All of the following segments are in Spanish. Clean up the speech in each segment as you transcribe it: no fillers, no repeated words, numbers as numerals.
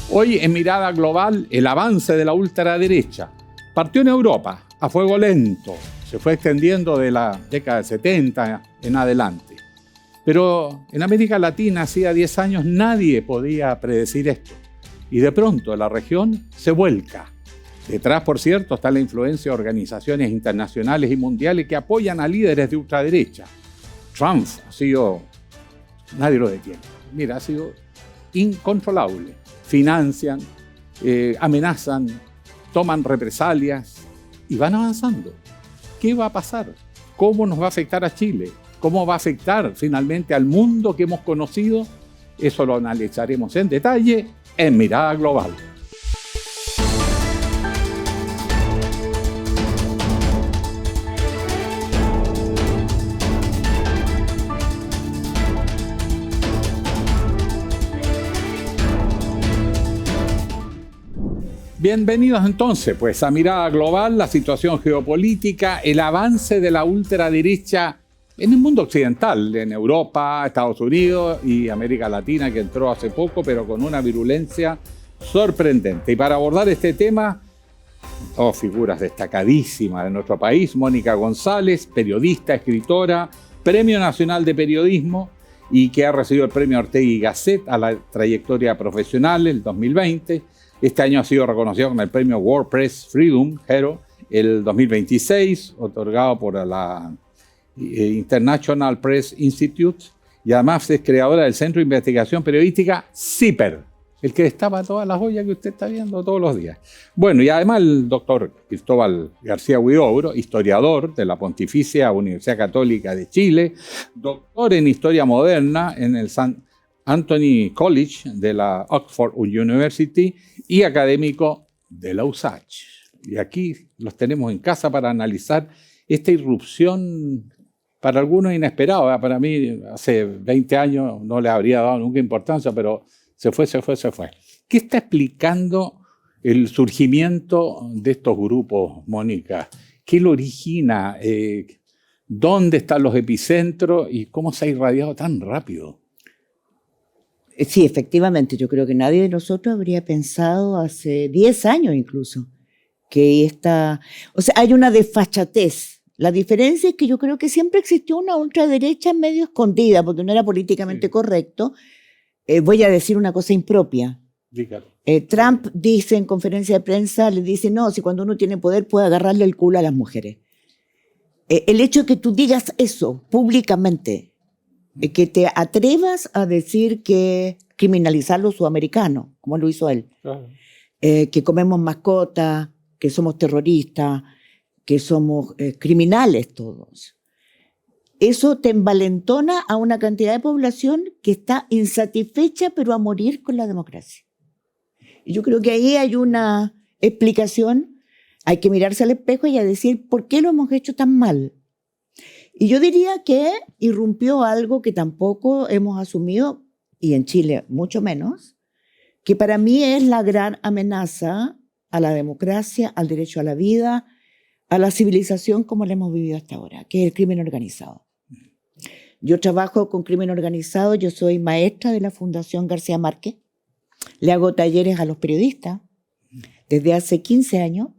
Hoy en Mirada Global, el avance de la ultraderecha partió en Europa a fuego lento, se fue extendiendo de la década de 70 en adelante. Pero en América Latina, hacía 10 años, nadie podía predecir esto. Y de pronto la región se vuelca. Detrás, por cierto, está la influencia de organizaciones internacionales y mundiales que apoyan a líderes de ultraderecha. Trump ha sido... nadie lo detiene. Mira, ha sido incontrolable. Financian, amenazan, toman represalias y van avanzando. ¿Qué va a pasar? ¿Cómo nos va a afectar a Chile? ¿Cómo va a afectar finalmente al mundo que hemos conocido? Eso lo analizaremos en detalle en Mirada Global. Bienvenidos entonces pues a Mirada Global, la situación geopolítica, el avance de la ultraderecha en el mundo occidental, en Europa, Estados Unidos y América Latina, que entró hace poco, pero con una virulencia sorprendente. Y para abordar este tema, figuras destacadísimas de nuestro país: Mónica González, periodista, escritora, Premio Nacional de Periodismo y que ha recibido el Premio Ortega y Gasset a la trayectoria profesional el 2020. Este año ha sido reconocido con el premio World Press Freedom Hero el 2026, otorgado por la International Press Institute, y además es creadora del Centro de Investigación Periodística CIPER, el que destapa todas las joyas que usted está viendo todos los días. Bueno, y además el doctor Cristóbal García Huidobro, historiador de la Pontificia Universidad Católica de Chile, doctor en Historia Moderna en el St. Anthony College de la Oxford University y académico de la USACH. Y aquí los tenemos en casa para analizar esta irrupción, para algunos inesperada. Para mí, hace 20 años no le habría dado nunca importancia, pero se fue. ¿Qué está explicando el surgimiento de estos grupos, Mónica? ¿Qué lo origina? ¿Dónde están los epicentros? ¿Y cómo se ha irradiado tan rápido? Sí, efectivamente, yo creo que nadie de nosotros habría pensado hace 10 años incluso que hay una desfachatez. La diferencia es que yo creo que siempre existió una ultraderecha medio escondida, porque no era políticamente correcto. Voy a decir una cosa impropia. Trump dice en conferencia de prensa, le dice, no, si cuando uno tiene poder puede agarrarle el culo a las mujeres. El hecho de que tú digas eso públicamente, que te atrevas a decir que criminalizar los sudamericanos, como lo hizo él, que comemos mascotas, que somos terroristas, que somos criminales todos. Eso te envalentona a una cantidad de población que está insatisfecha pero a morir con la democracia. Y yo creo que ahí hay una explicación, hay que mirarse al espejo y a decir ¿por qué lo hemos hecho tan mal? Y yo diría que irrumpió algo que tampoco hemos asumido, y en Chile mucho menos, que para mí es la gran amenaza a la democracia, al derecho a la vida, a la civilización como la hemos vivido hasta ahora, que es el crimen organizado. Yo trabajo con crimen organizado, yo soy maestra de la Fundación García Márquez, le hago talleres a los periodistas desde hace 15 años,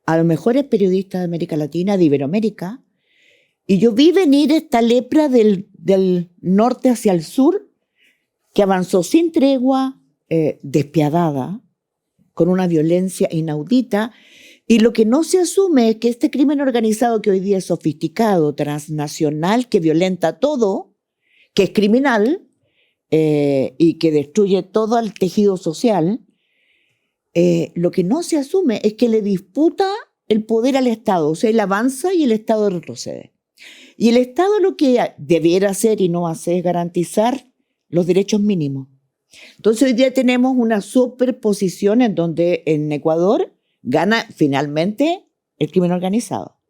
a los mejores periodistas de América Latina, de Iberoamérica. Y yo vi venir esta lepra del norte hacia el sur, que avanzó sin tregua, despiadada, con una violencia inaudita. Y lo que no se asume es que este crimen organizado, que hoy día es sofisticado, transnacional, que violenta todo, que es criminal y que destruye todo el tejido social, lo que no se asume es que le disputa el poder al Estado. O sea, él avanza y el Estado retrocede. Y el Estado lo que debiera hacer y no hace es garantizar los derechos mínimos. Entonces hoy día tenemos una superposición en donde en Ecuador gana finalmente el crimen organizado.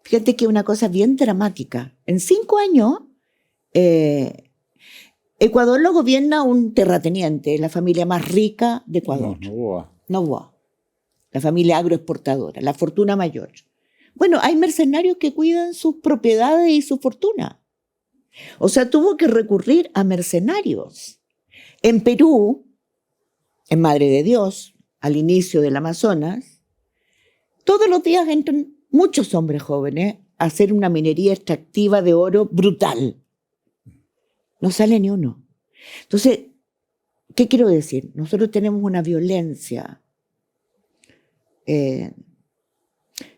Fíjate que es una cosa bien dramática. En 5 años, Ecuador lo gobierna un terrateniente, la familia más rica de Ecuador. Noboa. La familia agroexportadora, la fortuna mayor. Bueno, hay mercenarios que cuidan sus propiedades y su fortuna. O sea, tuvo que recurrir a mercenarios. En Perú, en Madre de Dios, al inicio del Amazonas, todos los días entran muchos hombres jóvenes a hacer una minería extractiva de oro brutal. No sale ni uno. Entonces, ¿qué quiero decir? Nosotros tenemos una violencia que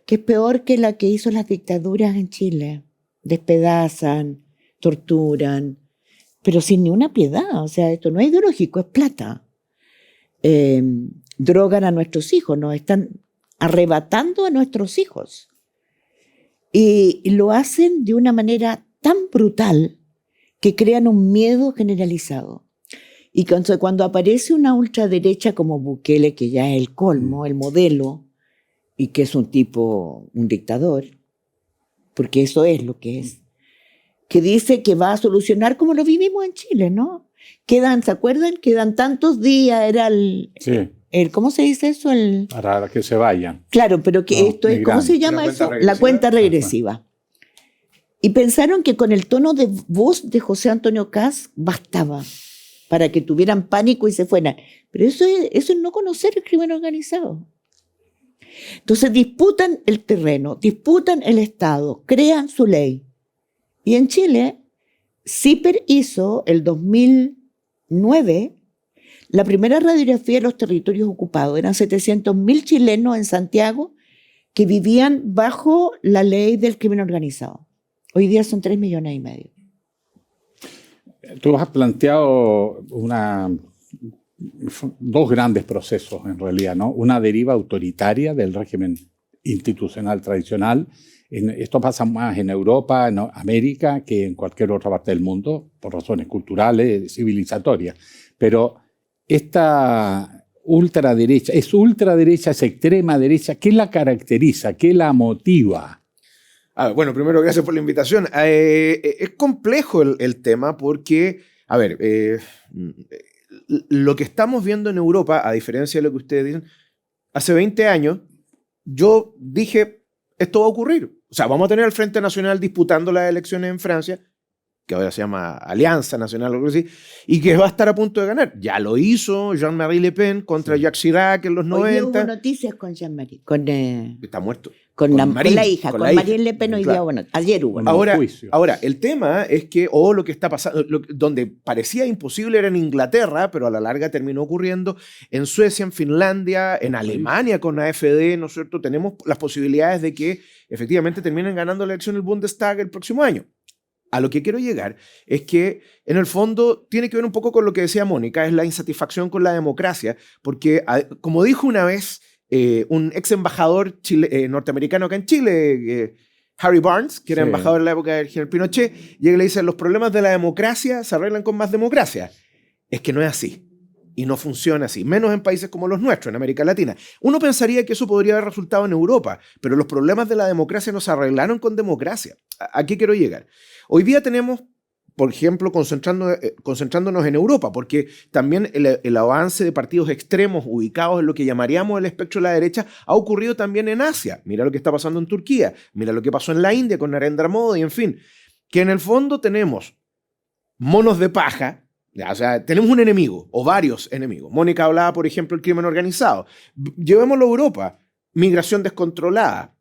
es peor que la que hizo las dictaduras en Chile. Despedazan, torturan, pero sin ni una piedad. O sea, esto no es ideológico, es plata. Drogan a nuestros hijos, nos están arrebatando a nuestros hijos. Y lo hacen de una manera tan brutal que crean un miedo generalizado. Y cuando aparece una ultraderecha como Bukele, que ya es el colmo, el modelo, y que es un tipo, un dictador, porque eso es lo que es, que dice que va a solucionar como lo vivimos en Chile, ¿no? ¿Se acuerdan? Quedan tantos días, era Sí. ¿cómo se dice eso? Para que se vayan. Claro, pero que esto es, ¿cómo se llama eso? La cuenta regresiva. Y pensaron que con el tono de voz de José Antonio Kast bastaba para que tuvieran pánico y se fueran. Pero eso es no conocer el crimen organizado. Entonces disputan el terreno, disputan el Estado, crean su ley. Y en Chile, CIPER hizo el 2009 la primera radiografía de los territorios ocupados. Eran 700.000 chilenos en Santiago que vivían bajo la ley del crimen organizado. Hoy día son 3,5 millones. Tú has planteado dos grandes procesos en realidad, ¿no? Una deriva autoritaria del régimen institucional tradicional. Esto pasa más en Europa, en América, que en cualquier otra parte del mundo, por razones culturales, civilizatorias. Pero esta ultraderecha, es extrema derecha, ¿qué la caracteriza? ¿Qué la motiva? Bueno, primero, gracias por la invitación. Es complejo el tema porque, a ver, lo que estamos viendo en Europa, a diferencia de lo que ustedes dicen, hace 20 años yo dije, esto va a ocurrir. O sea, vamos a tener al Frente Nacional disputando las elecciones en Francia, que ahora se llama Alianza Nacional o algo así, y que va a estar a punto de ganar. Ya lo hizo Jean-Marie Le Pen contra Jacques Chirac en los 90. Hoy hubo noticias con Jean-Marie. Está muerto. Con la hija, con Marine Le Pen hoy día, bueno, ayer hubo. Ahora, el tema es que, lo que está pasando, donde parecía imposible era en Inglaterra, pero a la larga terminó ocurriendo en Suecia, en Finlandia, en Alemania con AfD, ¿no es cierto? Tenemos las posibilidades de que efectivamente terminen ganando la elección del Bundestag el próximo año. A lo que quiero llegar es que, en el fondo, tiene que ver un poco con lo que decía Mónica, es la insatisfacción con la democracia, porque, como dijo una vez un ex embajador norteamericano acá en Chile, Harry Barnes, que era embajador en la época del general Pinochet, llega y le dice, los problemas de la democracia se arreglan con más democracia. Es que no es así. Y no funciona así, menos en países como los nuestros, en América Latina. Uno pensaría que eso podría haber resultado en Europa, pero los problemas de la democracia no se arreglaron con democracia. ¿A qué quiero llegar? Hoy día tenemos, por ejemplo, concentrándonos en Europa, porque también el avance de partidos extremos ubicados en lo que llamaríamos el espectro de la derecha ha ocurrido también en Asia. Mira lo que está pasando en Turquía, mira lo que pasó en la India con Narendra Modi, en fin, que en el fondo tenemos monos de paja. O sea, tenemos un enemigo o varios enemigos. Mónica hablaba, por ejemplo, del crimen organizado. Llevémoslo a Europa. Migración descontrolada,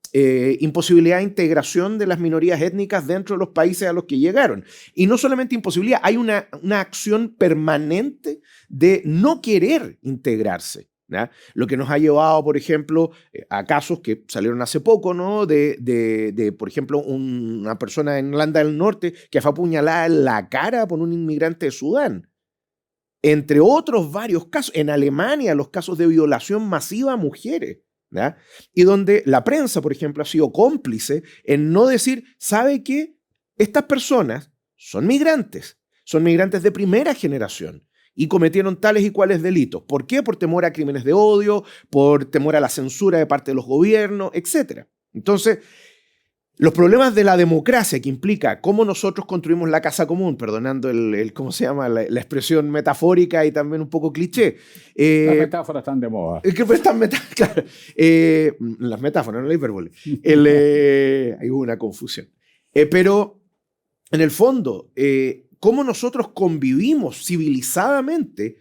imposibilidad de integración de las minorías étnicas dentro de los países a los que llegaron. Y no solamente imposibilidad, hay una acción permanente de no querer integrarse, ¿ya? Lo que nos ha llevado, por ejemplo, a casos que salieron hace poco, ¿no? De por ejemplo, una persona en Irlanda del Norte que fue apuñalada en la cara por un inmigrante de Sudán. Entre otros varios casos. En Alemania, los casos de violación masiva a mujeres, ¿ya? Y donde la prensa, por ejemplo, ha sido cómplice en no decir, ¿sabe qué? Estas personas son migrantes de primera generación. Y cometieron tales y cuales delitos. ¿Por qué? Por temor a crímenes de odio, por temor a la censura de parte de los gobiernos, etc. Entonces, los problemas de la democracia, que implica cómo nosotros construimos la casa común, perdonando ¿cómo se llama? La expresión metafórica y también un poco cliché. Las metáforas están de moda. Claro, las metáforas, no la hipérbole. Hay una confusión. Pero, en el fondo, cómo nosotros convivimos civilizadamente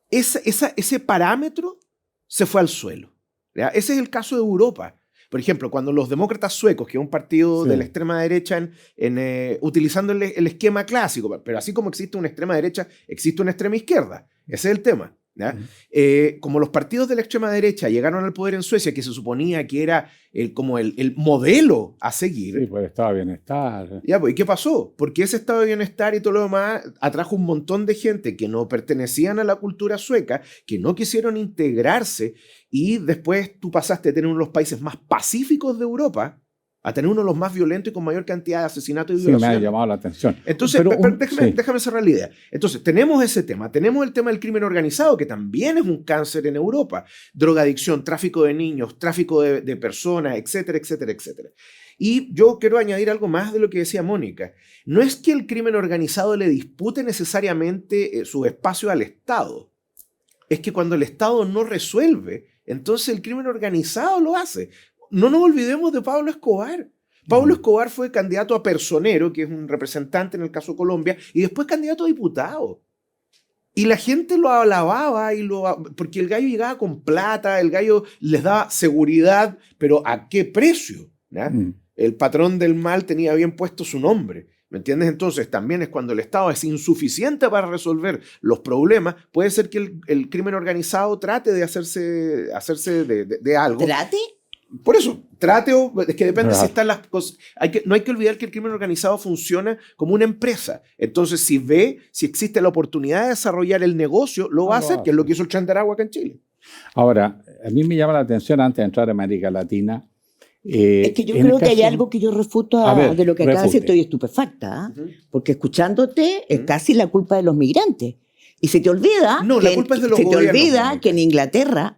ese parámetro se fue al suelo. ¿Ya? Ese es el caso de Europa. Por ejemplo, cuando los demócratas suecos, que es un partido de la extrema derecha, utilizando el esquema clásico, pero así como existe una extrema derecha, existe una extrema izquierda. Ese es el tema. ¿Ya? Como los partidos de la extrema derecha llegaron al poder en Suecia, que se suponía que era como el modelo a seguir. Sí, pues el estado de bienestar. Ya, pues, ¿y qué pasó? Porque ese estado de bienestar y todo lo demás atrajo un montón de gente que no pertenecían a la cultura sueca, que no quisieron integrarse, y después tú pasaste de tener uno de los países más pacíficos de Europa a tener uno de los más violentos y con mayor cantidad de asesinatos y violaciones. Sí, me ha llamado la atención. Entonces, déjame cerrar la idea. Entonces, tenemos ese tema. Tenemos el tema del crimen organizado, que también es un cáncer en Europa. Drogadicción, tráfico de niños, tráfico de personas, etcétera, etcétera, etcétera. Y yo quiero añadir algo más de lo que decía Mónica. No es que el crimen organizado le dispute necesariamente su espacio al Estado. Es que cuando el Estado no resuelve, entonces el crimen organizado lo hace. No nos olvidemos de Pablo Escobar. Pablo Escobar fue candidato a personero, que es un representante en el caso Colombia, y después candidato a diputado. Y la gente lo alababa, porque el gallo llegaba con plata, el gallo les daba seguridad, pero ¿a qué precio? ¿Ya? El patrón del mal tenía bien puesto su nombre. ¿Me entiendes? Entonces, también es cuando el Estado es insuficiente para resolver los problemas, puede ser que el crimen organizado trate de hacerse de algo. ¿Trate? Por eso, es que depende si están las cosas. No hay que olvidar que el crimen organizado funciona como una empresa. Entonces, si existe la oportunidad de desarrollar el negocio, lo va a hacer, que es lo que hizo el Chandaragua acá en Chile. Ahora, a mí me llama la atención, antes de entrar a América Latina. Es que yo creo que hay algo que yo refuto de lo que acabas de decir, estoy estupefacta, porque escuchándote es casi la culpa de los migrantes. Y se te olvida, la culpa es de los gobiernos, que en Inglaterra,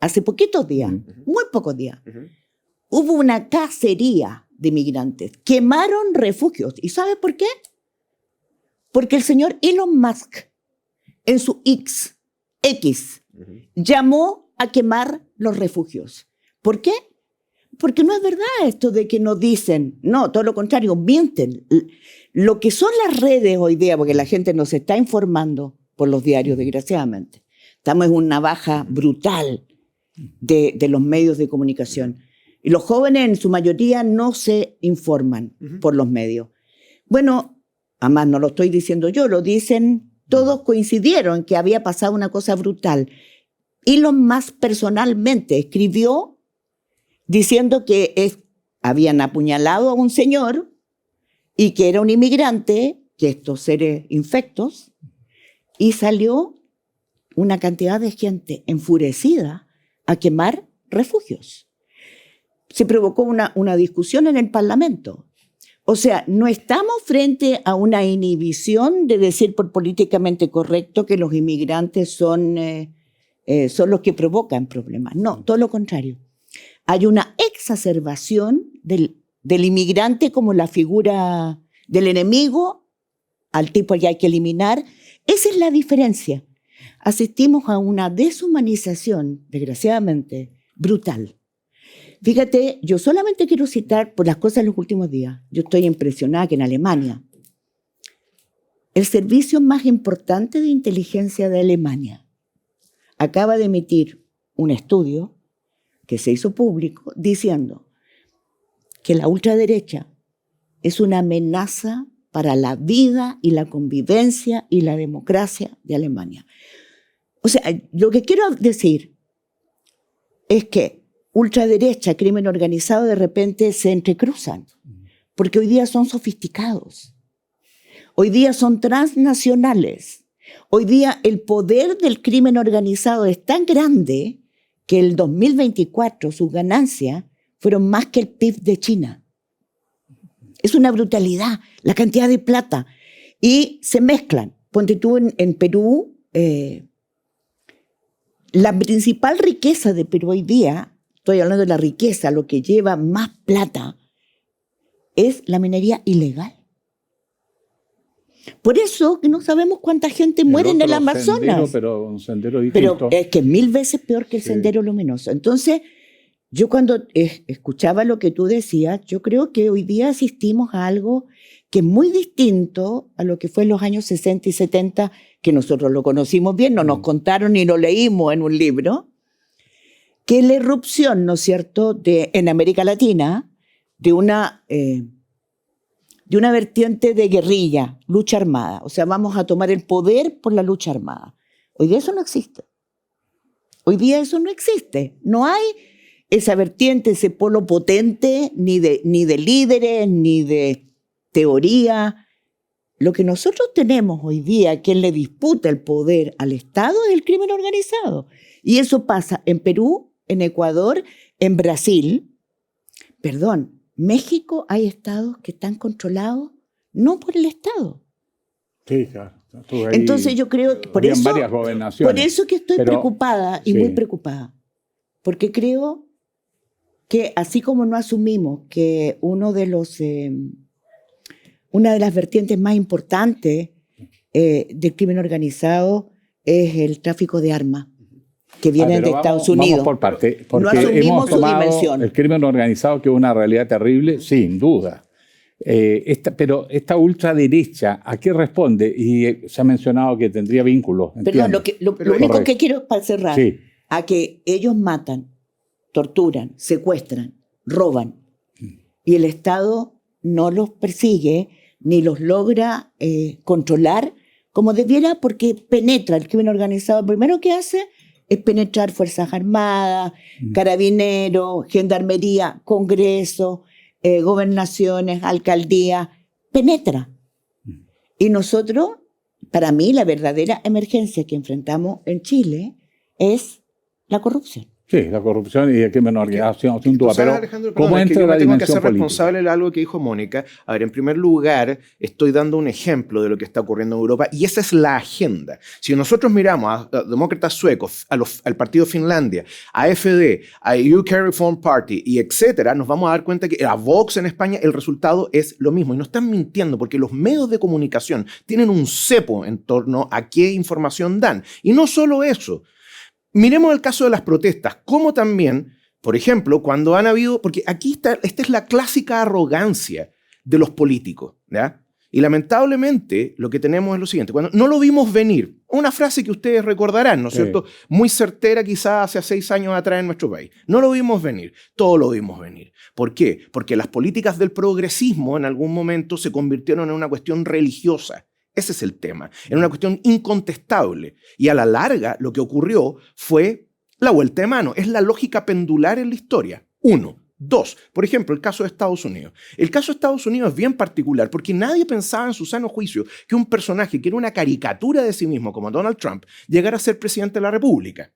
hace poquitos días, muy pocos días, hubo una cacería de migrantes. Quemaron refugios. ¿Y sabes por qué? Porque el señor Elon Musk, en su X, llamó a quemar los refugios. ¿Por qué? Porque no es verdad esto de que nos dicen, no, todo lo contrario, mienten. Lo que son las redes hoy día, porque la gente nos está informando por los diarios, desgraciadamente. Estamos en una baja brutal de los medios de comunicación. Y los jóvenes, en su mayoría, no se informan por los medios. Bueno, además no lo estoy diciendo yo, lo dicen, todos coincidieron en que había pasado una cosa brutal. Elon Musk personalmente escribió diciendo que habían apuñalado a un señor y que era un inmigrante, que estos seres infectos, y salió una cantidad de gente enfurecida a quemar refugios. Se provocó una discusión en el Parlamento. O sea, no estamos frente a una inhibición de decir por políticamente correcto que los inmigrantes son los que provocan problemas. No, todo lo contrario. Hay una exacerbación del inmigrante como la figura del enemigo, al tipo que hay que eliminar. Esa es la diferencia. Asistimos a una deshumanización, desgraciadamente, brutal. Fíjate, yo solamente quiero citar por las cosas de los últimos días. Yo estoy impresionada que en Alemania, el servicio más importante de inteligencia de Alemania acaba de emitir un estudio que se hizo público diciendo que la ultraderecha es una amenaza para la vida y la convivencia y la democracia de Alemania. O sea, lo que quiero decir es que ultraderecha, crimen organizado, de repente se entrecruzan, porque hoy día son sofisticados, hoy día son transnacionales, hoy día el poder del crimen organizado es tan grande que el 2024 sus ganancias fueron más que el PIB de China. Es una brutalidad la cantidad de plata. Y se mezclan. Ponte tú en Perú, la principal riqueza de Perú hoy día, estoy hablando de la riqueza, lo que lleva más plata, es la minería ilegal. Por eso que no sabemos cuánta gente muere en el Amazonas. Pero un sendero distinto. Pero es que 1000 veces peor que el sendero luminoso. Entonces, yo cuando escuchaba lo que tú decías, yo creo que hoy día asistimos a algo que es muy distinto a lo que fue en los años 60 y 70, que nosotros lo conocimos bien, no nos contaron ni lo leímos en un libro, que es la irrupción, ¿no es cierto?, en América Latina de una vertiente de guerrilla, lucha armada. O sea, vamos a tomar el poder por la lucha armada. Hoy día eso no existe. Hoy día eso no existe. No hay esa vertiente, ese polo potente, ni de líderes, ni de teoría. Lo que nosotros tenemos hoy día, quien le disputa el poder al Estado, es el crimen organizado. Y eso pasa en Perú, en Ecuador, en Brasil. Perdón, México hay estados que están controlados no por el Estado. Sí, claro. Entonces yo creo que por eso que estoy preocupada y muy preocupada. Porque creo que así como no asumimos que una de las vertientes más importantes del crimen organizado es el tráfico de armas que vienen de Estados Unidos. Vamos por parte, porque no asumimos hemos tomado su dimensión. El crimen organizado, que es una realidad terrible, sin duda. Pero esta ultraderecha, ¿a qué responde? Y se ha mencionado que tendría vínculos. Perdón, lo único que quiero para cerrar, sí, a que ellos matan, torturan, secuestran, roban, y el Estado no los persigue ni los logra controlar como debiera, porque penetra el crimen organizado. Lo primero que hace es penetrar Fuerzas Armadas, Carabineros, Gendarmería, Congreso, gobernaciones, alcaldías, penetra. Y nosotros, para mí, la verdadera emergencia que enfrentamos en Chile es la corrupción. Sí, la corrupción y el crimen organizado, sin duda. Pero, Alejandro, ¿cómo entra la dimensión política? Tengo que ser responsable de algo que dijo Mónica. A ver, en primer lugar, estoy dando un ejemplo de lo que está ocurriendo en Europa y esa es la agenda. Si nosotros miramos a demócratas suecos, al partido Finlandia, a AfD, a UK Reform Party y etcétera, nos vamos a dar cuenta que a Vox en España el resultado es lo mismo. Y no están mintiendo porque los medios de comunicación tienen un cepo en torno a qué información dan. Y no solo eso. Miremos el caso de las protestas, como también, por ejemplo, cuando han habido, porque aquí esta es la clásica arrogancia de los políticos, ¿ya? Y lamentablemente lo que tenemos es lo siguiente, cuando no lo vimos venir, una frase que ustedes recordarán, ¿no es cierto? Muy certera quizás hace 6 años atrás en nuestro país. No lo vimos venir, todo lo vimos venir. ¿Por qué? Porque las políticas del progresismo en algún momento se convirtieron en una cuestión religiosa. Ese es el tema. Era una cuestión incontestable. Y a la larga lo que ocurrió fue la vuelta de mano. Es la lógica pendular en la historia. 1. 2. Por ejemplo, el caso de Estados Unidos. El caso de Estados Unidos es bien particular porque nadie pensaba en su sano juicio que un personaje que era una caricatura de sí mismo como Donald Trump llegara a ser presidente de la República.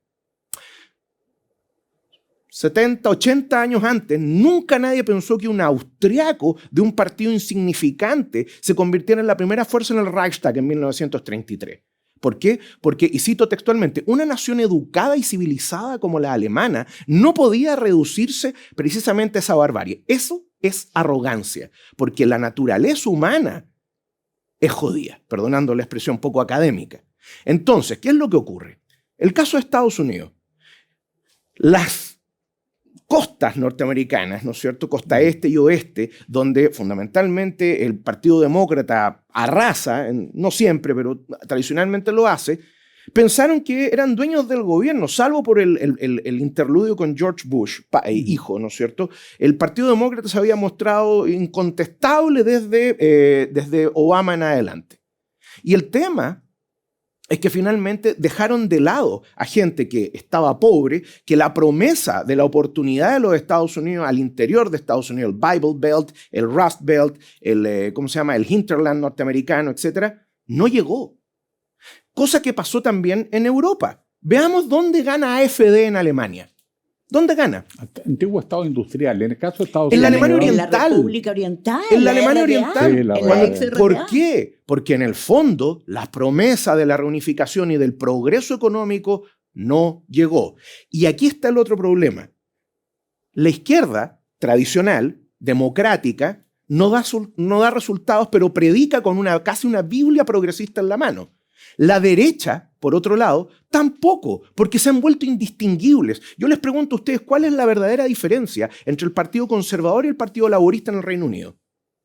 70, 80 años antes, nunca nadie pensó que un austriaco de un partido insignificante se convirtiera en la primera fuerza en el Reichstag en 1933. ¿Por qué? Porque, y cito textualmente, una nación educada y civilizada como la alemana no podía reducirse precisamente a esa barbarie. Eso es arrogancia, porque la naturaleza humana es jodida, perdonando la expresión poco académica. Entonces, ¿qué es lo que ocurre? El caso de Estados Unidos. Las costas norteamericanas, ¿no es cierto? Costa este y oeste, donde fundamentalmente el Partido Demócrata arrasa, no siempre, pero tradicionalmente lo hace, pensaron que eran dueños del gobierno, salvo por el interludio con George Bush, hijo, ¿no es cierto? El Partido Demócrata se había mostrado incontestable desde Obama en adelante. Y el tema es que finalmente dejaron de lado a gente que estaba pobre, que la promesa de la oportunidad de los Estados Unidos al interior de Estados Unidos, el Bible Belt, el Rust Belt, el hinterland norteamericano, etcétera, no llegó. Cosa que pasó también en Europa. Veamos dónde gana AfD en Alemania. ¿Dónde gana? Antiguo Estado industrial. En el caso de Estados Unidos. En la Alemania Oriental. En la República Oriental. En la Alemania Oriental. Sí, ¿Por qué? Porque en el fondo la promesa de la reunificación y del progreso económico no llegó. Y aquí está el otro problema. La izquierda tradicional, democrática, no da resultados, pero predica con casi una Biblia progresista en la mano. La derecha, por otro lado, tampoco, porque se han vuelto indistinguibles. Yo les pregunto a ustedes, ¿cuál es la verdadera diferencia entre el Partido Conservador y el Partido Laborista en el Reino Unido?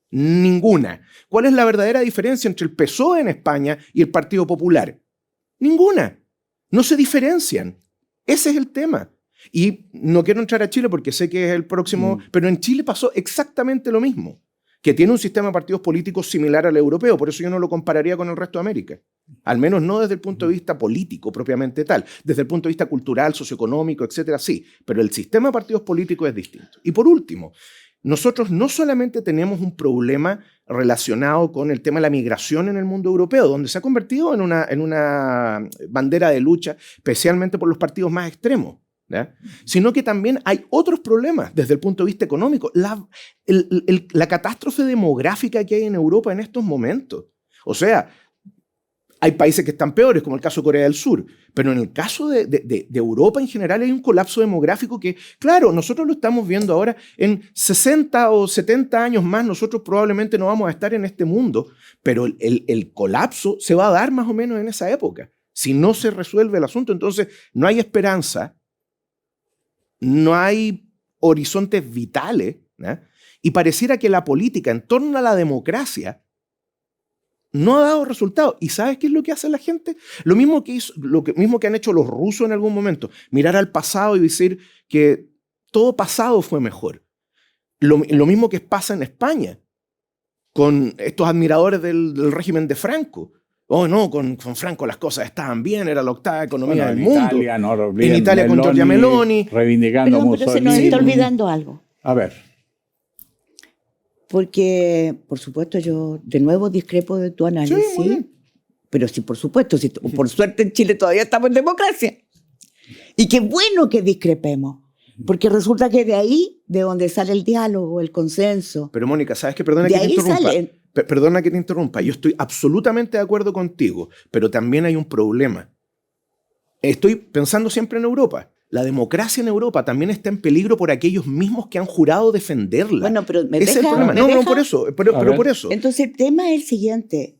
Ninguna. ¿Cuál es la verdadera diferencia entre el PSOE en España y el Partido Popular? Ninguna. No se diferencian. Ese es el tema. Y no quiero entrar a Chile porque sé que es el próximo, pero en Chile pasó exactamente lo mismo, que tiene un sistema de partidos políticos similar al europeo, por eso yo no lo compararía con el resto de América. Al menos no desde el punto de vista político propiamente tal, desde el punto de vista cultural, socioeconómico, etcétera, sí, pero el sistema de partidos políticos es distinto. Y por último, nosotros no solamente tenemos un problema relacionado con el tema de la migración en el mundo europeo, donde se ha convertido en una bandera de lucha, especialmente por los partidos más extremos, ¿ya? Sino que también hay otros problemas desde el punto de vista económico. La catástrofe demográfica que hay en Europa en estos momentos. O sea, hay países que están peores, como el caso de Corea del Sur, pero en el caso de Europa en general hay un colapso demográfico que, claro, nosotros lo estamos viendo ahora. En 60 o 70 años más nosotros probablemente no vamos a estar en este mundo, pero el colapso se va a dar más o menos en esa época. Si no se resuelve el asunto, entonces no hay esperanza, no hay horizontes vitales, ¿eh? Y pareciera que la política en torno a la democracia no ha dado resultados. ¿Y sabes qué es lo que hace la gente? Lo mismo que han hecho los rusos en algún momento. Mirar al pasado y decir que todo pasado fue mejor. Lo mismo que pasa en España con estos admiradores del régimen de Franco. Oh, no, con Franco las cosas estaban bien, era la octava economía del mundo. Italia, no, en Italia con Giorgia Meloni. Reivindicando Pero se nos está olvidando algo. A ver. Porque, por supuesto, yo de nuevo discrepo de tu análisis. Sí, pero sí, por supuesto, sí, por suerte en Chile todavía estamos en democracia. Y qué bueno que discrepemos, porque resulta que de ahí, de donde sale el diálogo, el consenso. Pero Mónica, ¿sabes qué? Perdona que te interrumpa. Yo estoy absolutamente de acuerdo contigo, pero también hay un problema. Estoy pensando siempre en Europa. La democracia en Europa también está en peligro por aquellos mismos que han jurado defenderla. Bueno, pero me Ese es el problema. No, por eso. Pero por eso. Entonces, el tema es el siguiente.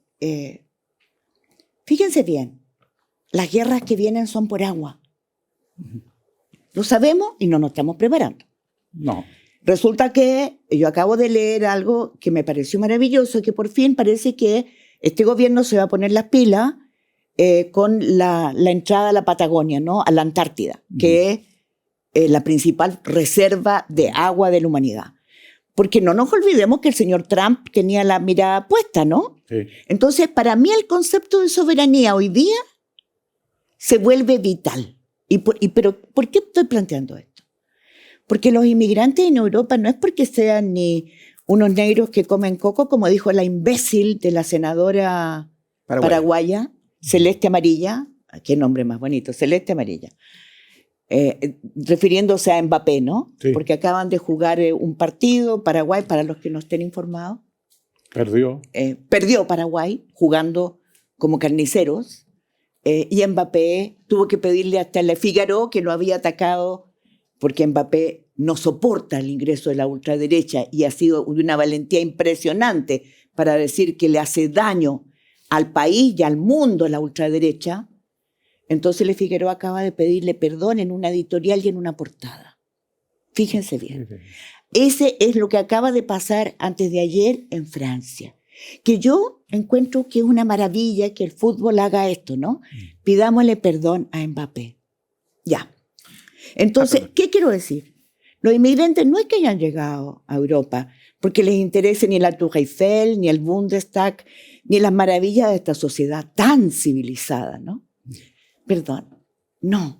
Fíjense bien. Las guerras que vienen son por agua. Lo sabemos y no nos estamos preparando. No. Resulta que yo acabo de leer algo que me pareció maravilloso, que por fin parece que este gobierno se va a poner las pilas con la entrada a la Patagonia, ¿no? A la Antártida, que es la principal reserva de agua de la humanidad. Porque no nos olvidemos que el señor Trump tenía la mirada puesta, ¿no? Sí. Entonces, para mí el concepto de soberanía hoy día se vuelve vital. Pero ¿por qué estoy planteando esto? Porque los inmigrantes en Europa no es porque sean ni unos negros que comen coco, como dijo la imbécil de la senadora paraguaya, Celeste Amarilla, qué nombre más bonito, Celeste Amarilla, refiriéndose a Mbappé, ¿no? Sí. Porque acaban de jugar un partido, Paraguay, para los que no estén informados. Perdió Paraguay jugando como carniceros, y Mbappé tuvo que pedirle hasta Le Figaro que lo había atacado porque Mbappé no soporta el ingreso de la ultraderecha y ha sido de una valentía impresionante para decir que le hace daño al país y al mundo la ultraderecha. Entonces Le Figaro acaba de pedirle perdón en una editorial y en una portada. Fíjense bien. Ese es lo que acaba de pasar antes de ayer en Francia. Que yo encuentro que es una maravilla que el fútbol haga esto, ¿no? Pidámosle perdón a Mbappé. Ya. Entonces, ¿qué quiero decir? Los inmigrantes no es que hayan llegado a Europa porque les interese ni la Tour Eiffel, ni el Bundestag, ni las maravillas de esta sociedad tan civilizada, ¿no? Perdón, no.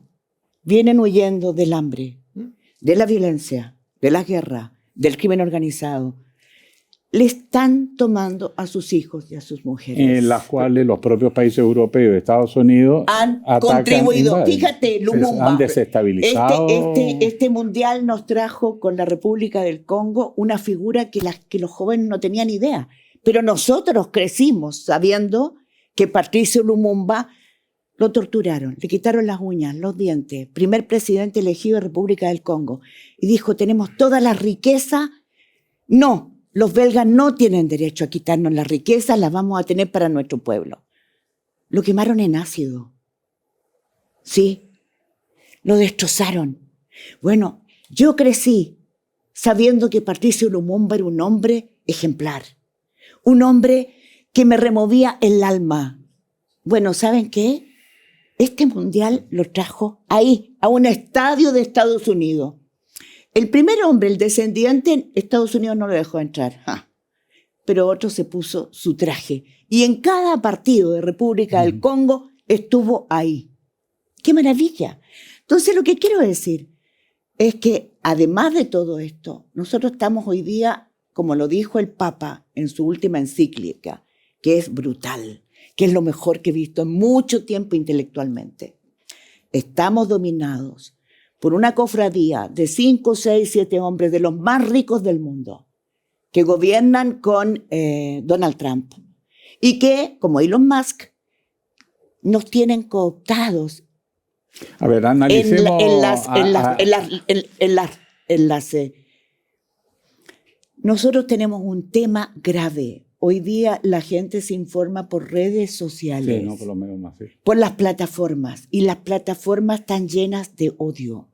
Vienen huyendo del hambre, de la violencia, de la guerra, del crimen organizado. Le están tomando a sus hijos y a sus mujeres. En las cuales los propios países europeos y Estados Unidos han contribuido. Fíjate, Lumumba. Han desestabilizado. Este mundial nos trajo con la República del Congo una figura que los jóvenes no tenían idea. Pero nosotros crecimos sabiendo que Patricio Lumumba lo torturaron, le quitaron las uñas, los dientes, primer presidente elegido de República del Congo. Y dijo, tenemos toda la riqueza. No. Los belgas no tienen derecho a quitarnos las riquezas, las vamos a tener para nuestro pueblo. Lo quemaron en ácido. Sí, lo destrozaron. Bueno, yo crecí sabiendo que Patricio Lumumba era un hombre ejemplar. un hombre que me removía el alma. Bueno, ¿saben qué? Este mundial lo trajo ahí, a un estadio de Estados Unidos. El primer hombre, el descendiente, Estados Unidos no lo dejó entrar. Pero otro se puso su traje. Y en cada partido de República del Congo estuvo ahí. ¡Qué maravilla! Entonces, lo que quiero decir es que, además de todo esto, nosotros estamos hoy día, como lo dijo el Papa en su última encíclica, que es brutal, que es lo mejor que he visto en mucho tiempo intelectualmente. Estamos dominados por una cofradía de 5, 6, 7 hombres de los más ricos del mundo, que gobiernan con Donald Trump y que, como Elon Musk, nos tienen cooptados. A ver, analicemos. Nosotros tenemos un tema grave. Hoy día la gente se informa por redes sociales, Sí, no, por lo menos más, sí. por las plataformas, y las plataformas están llenas de odio.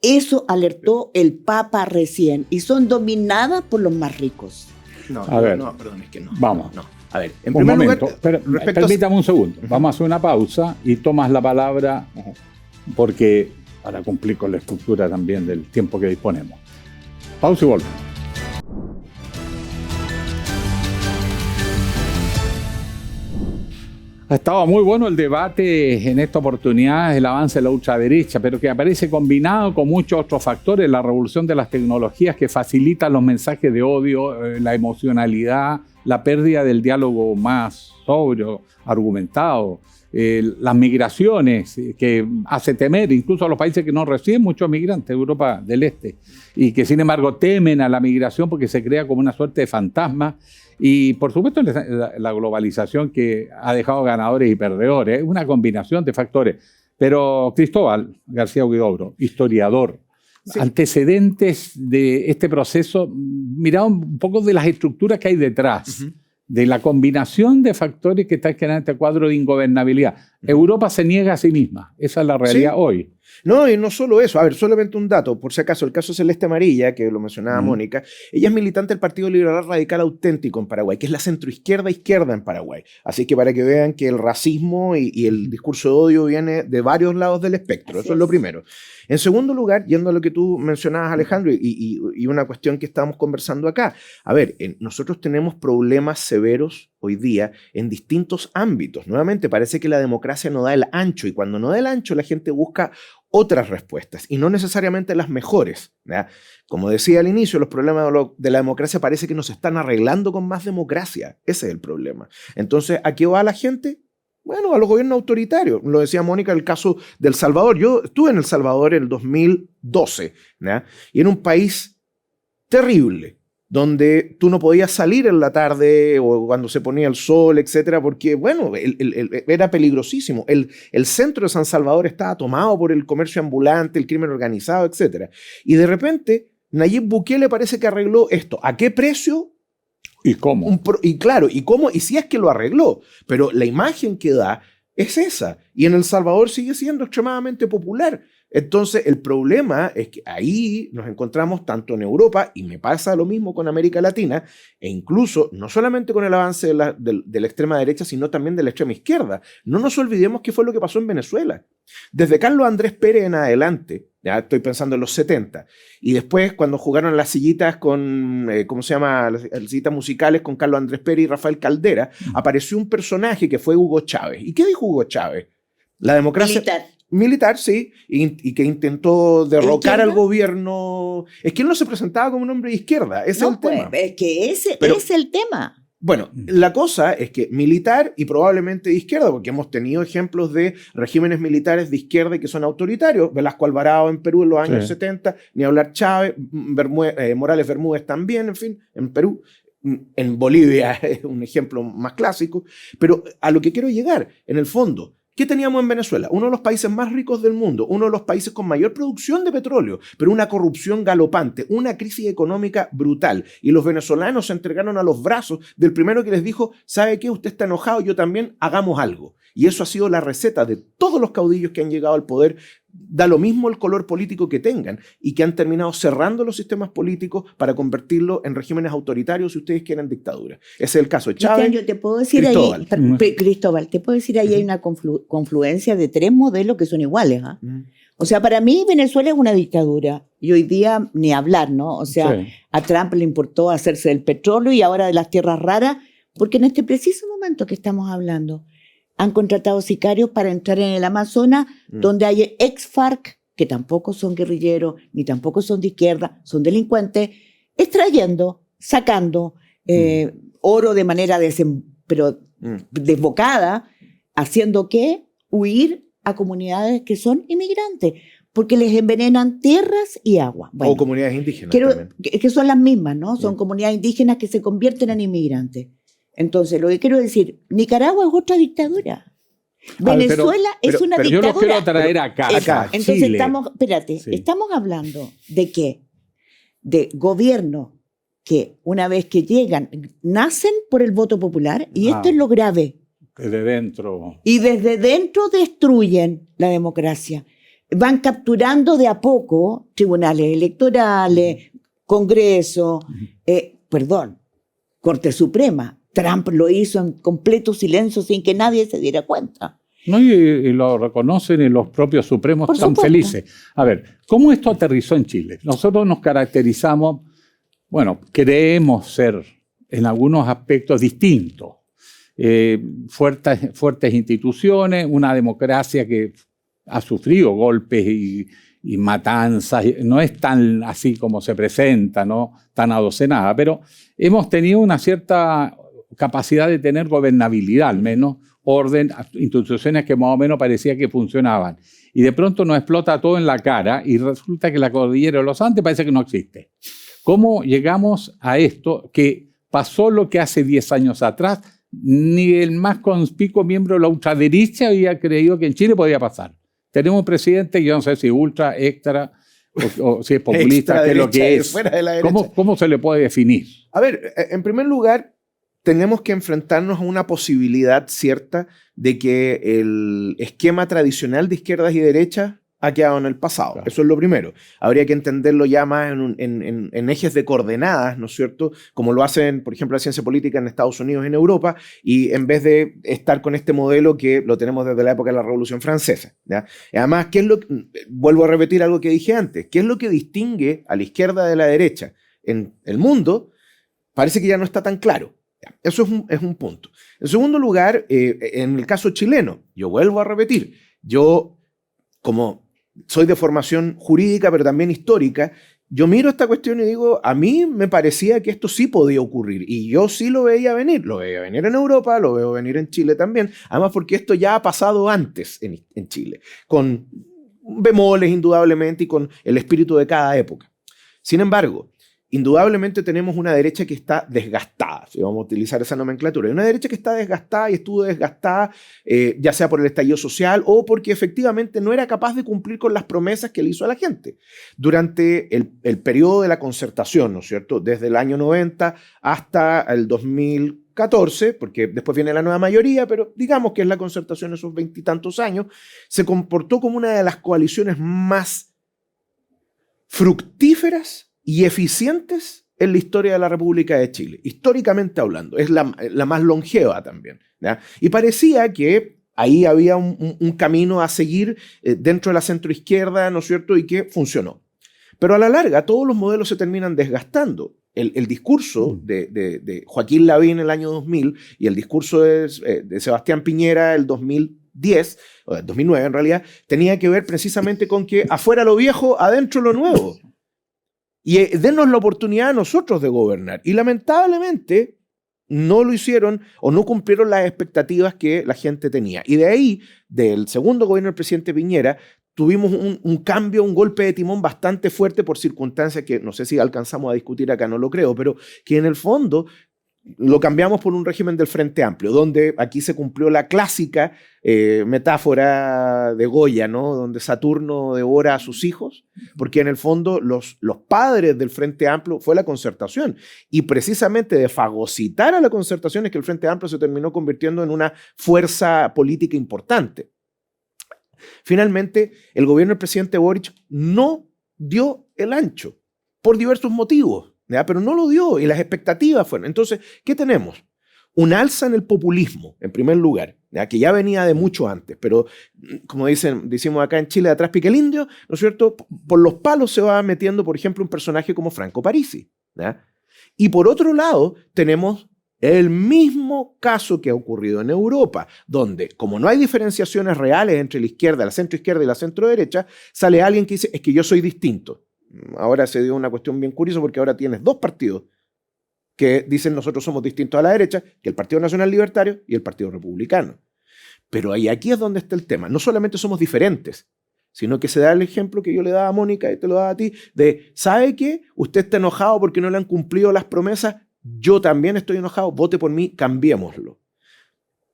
Eso alertó el Papa recién, y son dominadas por los más ricos. No, A ver. no, perdón, es que no. Vamos. No. A ver, en Un primer momento, lugar, permítame un segundo. Vamos a hacer una pausa y tomas la palabra porque para cumplir con la estructura también del tiempo que disponemos. Pausa y volvemos. Ha estado muy bueno el debate en esta oportunidad del avance de la ultraderecha, pero que aparece combinado con muchos otros factores, la revolución de las tecnologías que facilitan los mensajes de odio, la emocionalidad, la pérdida del diálogo más sobrio, argumentado, las migraciones que hace temer incluso a los países que no reciben muchos migrantes de Europa del Este y que sin embargo temen a la migración porque se crea como una suerte de fantasma. Y por supuesto la globalización que ha dejado ganadores y perdedores, es una combinación de factores. Pero Cristóbal García Huidobro, historiador, sí, antecedentes de este proceso, mirado un poco de las estructuras que hay detrás, de la combinación de factores que está generando este cuadro de ingobernabilidad. Europa se niega a sí misma, esa es la realidad hoy. No, y no solo eso. A ver, solamente un dato, por si acaso, el caso Celeste Amarilla, que lo mencionaba Mónica, ella es militante del Partido Liberal Radical Auténtico en Paraguay, que es la centroizquierda en Paraguay. Así que para que vean que el racismo y el discurso de odio viene de varios lados del espectro. Eso es lo primero. En segundo lugar, yendo a lo que tú mencionabas, Alejandro, y una cuestión que estábamos conversando acá. A ver, nosotros tenemos problemas severos hoy día en distintos ámbitos. Nuevamente, parece que la democracia no da el ancho, y cuando no da el ancho, la gente busca otras respuestas, y no necesariamente las mejores, ¿ya? Como decía al inicio, los problemas de la democracia parece que nos están arreglando con más democracia. Ese es el problema. Entonces, ¿a qué va la gente? Bueno, a los gobiernos autoritarios. Lo decía Mónica, el caso del Salvador. Yo estuve en El Salvador en el 2012, ¿ya? Y en un país terrible, donde tú no podías salir en la tarde o cuando se ponía el sol, etcétera, porque, bueno, era peligrosísimo. El centro de San Salvador estaba tomado por el comercio ambulante, el crimen organizado, etcétera. Y de repente, Nayib Bukele parece que arregló esto. ¿A qué precio? ¿Y cómo? Y claro, ¿y cómo? Y si es que lo arregló. Pero la imagen que da es esa. Y en El Salvador sigue siendo extremadamente popular. Entonces, el problema es que ahí nos encontramos tanto en Europa, y me pasa lo mismo con América Latina, e incluso no solamente con el avance de la extrema derecha, sino también de la extrema izquierda. No nos olvidemos qué fue lo que pasó en Venezuela. Desde Carlos Andrés Pérez en adelante, ya estoy pensando en los 70, y después cuando jugaron las sillitas con, ¿cómo se llama? Las sillitas musicales con Carlos Andrés Pérez y Rafael Caldera, apareció un personaje que fue Hugo Chávez. ¿Y qué dijo Hugo Chávez? La democracia... Militar, sí, y que intentó derrocar al gobierno. Es que él no se presentaba como un hombre de izquierda, ese es el tema. Es que ese es el tema. Bueno, la cosa es que militar y probablemente de izquierda, porque hemos tenido ejemplos de regímenes militares de izquierda y que son autoritarios. Velasco Alvarado en Perú en los años 70, ni hablar Chávez, Morales Bermúdez también, en fin, en Perú. En Bolivia es un ejemplo más clásico. Pero a lo que quiero llegar, en el fondo, ¿qué teníamos en Venezuela? Uno de los países más ricos del mundo, uno de los países con mayor producción de petróleo, pero una corrupción galopante, una crisis económica brutal. Y los venezolanos se entregaron a los brazos del primero que les dijo, ¿sabe qué? Usted está enojado, yo también, hagamos algo. Y eso ha sido la receta de todos los caudillos que han llegado al poder da lo mismo el color político que tengan, y que han terminado cerrando los sistemas políticos para convertirlos en regímenes autoritarios, si ustedes quieren, dictaduras. Ese es el caso de Chávez. Cristian, yo te puedo decir Cristóbal, te puedo decir ahí hay una confluencia de 3 modelos que son iguales. O sea, para mí Venezuela es una dictadura, y hoy día ni hablar, ¿no? O sea, sí. A Trump le importó hacerse del petróleo y ahora de las tierras raras, porque en este preciso momento que estamos hablando, han contratado sicarios para entrar en el Amazonas, donde hay ex-FARC, que tampoco son guerrilleros, ni tampoco son de izquierda, son delincuentes, extrayendo, sacando oro de manera desbocada, haciendo que huir a comunidades que son inmigrantes, porque les envenenan tierras y agua. Bueno, o comunidades indígenas también. Que son las mismas, ¿no? Son comunidades indígenas que se convierten en inmigrantes. Entonces, lo que quiero decir, Nicaragua es otra dictadura. Venezuela es una dictadura. Yo lo quiero traer acá. Entonces, Chile. Estamos hablando de qué? De gobiernos que una vez que llegan, nacen por el voto popular, y esto es lo grave. Desde dentro. Y desde dentro destruyen la democracia. Van capturando de a poco tribunales electorales, Congreso, Corte Suprema. Trump lo hizo en completo silencio sin que nadie se diera cuenta. No, y lo reconocen, y los propios supremos están felices. A ver, ¿cómo esto aterrizó en Chile? Nosotros nos caracterizamos, creemos ser en algunos aspectos distintos. Fuertes instituciones, una democracia que ha sufrido golpes y matanzas, no es tan así como se presenta, ¿no? Tan adocenada, pero hemos tenido una cierta capacidad de tener gobernabilidad, al menos orden, instituciones que más o menos parecía que funcionaban. Y de pronto nos explota todo en la cara y resulta que la cordillera de los Andes parece que no existe. ¿Cómo llegamos a esto? Que pasó lo que hace 10 años atrás, ni el más conspicuo miembro de la ultraderecha había creído que en Chile podía pasar. Tenemos un presidente que yo no sé si ultra, extra, o si es populista, que es lo que es. ¿Cómo se le puede definir? A ver, en primer lugar, tenemos que enfrentarnos a una posibilidad cierta de que el esquema tradicional de izquierdas y derechas ha quedado en el pasado. Claro. Eso es lo primero. Habría que entenderlo ya más en ejes de coordenadas, ¿no es cierto? Como lo hacen, por ejemplo, la ciencia política en Estados Unidos, en Europa, y en vez de estar con este modelo que lo tenemos desde la época de la Revolución Francesa, ¿ya? Y además, vuelvo a repetir algo que dije antes, ¿qué es lo que distingue a la izquierda de la derecha en el mundo? Parece que ya no está tan claro. Eso es un punto. En segundo lugar, en el caso chileno, yo vuelvo a repetir, yo como soy de formación jurídica, pero también histórica, yo miro esta cuestión y digo, a mí me parecía que esto sí podía ocurrir, y yo sí lo veía venir en Europa, lo veo venir en Chile también, además porque esto ya ha pasado antes en Chile, con bemoles indudablemente y con el espíritu de cada época. Sin embargo, indudablemente tenemos una derecha que está desgastada, si vamos a utilizar esa nomenclatura. Hay una derecha que está desgastada y estuvo desgastada, ya sea por el estallido social o porque efectivamente no era capaz de cumplir con las promesas que le hizo a la gente. Durante el periodo de la concertación, ¿no es cierto? Desde el año 90 hasta el 2014, porque después viene la nueva mayoría, pero digamos que es la concertación esos 20 y tantos años, se comportó como una de las coaliciones más fructíferas y eficientes en la historia de la República de Chile, históricamente hablando. Es la más longeva también, ¿ya? Y parecía que ahí había un camino a seguir dentro de la centroizquierda, ¿no es cierto?, y que funcionó. Pero a la larga todos los modelos se terminan desgastando. El discurso de Joaquín Lavín en el año 2000 y el discurso de Sebastián Piñera el 2010, o 2009 en realidad, tenía que ver precisamente con que afuera lo viejo, adentro lo nuevo. Y denos la oportunidad a nosotros de gobernar. Y lamentablemente no lo hicieron o no cumplieron las expectativas que la gente tenía. Y de ahí, del segundo gobierno del presidente Piñera, tuvimos un cambio, un golpe de timón bastante fuerte por circunstancias que no sé si alcanzamos a discutir acá, no lo creo, pero que en el fondo lo cambiamos por un régimen del Frente Amplio, donde aquí se cumplió la clásica metáfora de Goya, ¿no? Donde Saturno devora a sus hijos, porque en el fondo los padres del Frente Amplio fue la Concertación, y precisamente de fagocitar a la Concertación es que el Frente Amplio se terminó convirtiendo en una fuerza política importante. Finalmente, el gobierno del presidente Boric no dio el ancho por diversos motivos, ¿ya? Pero no lo dio y las expectativas fueron. Entonces, ¿qué tenemos? Un alza en el populismo, en primer lugar, ¿ya? Que ya venía de mucho antes, pero como decimos acá en Chile, de atrás pica el indio, ¿no es cierto? Por los palos se va metiendo, por ejemplo, un personaje como Franco Parisi, ¿ya? Y por otro lado, tenemos el mismo caso que ha ocurrido en Europa, donde, como no hay diferenciaciones reales entre la izquierda, la centroizquierda y la centroderecha, sale alguien que dice, es que yo soy distinto. Ahora se dio una cuestión bien curiosa porque ahora tienes dos partidos que dicen nosotros somos distintos a la derecha, que el Partido Nacional Libertario y el Partido Republicano. Pero aquí es donde está el tema. No solamente somos diferentes, sino que se da el ejemplo que yo le daba a Mónica y te lo daba a ti, de, ¿sabe qué? Usted está enojado porque no le han cumplido las promesas, yo también estoy enojado, vote por mí, cambiémoslo.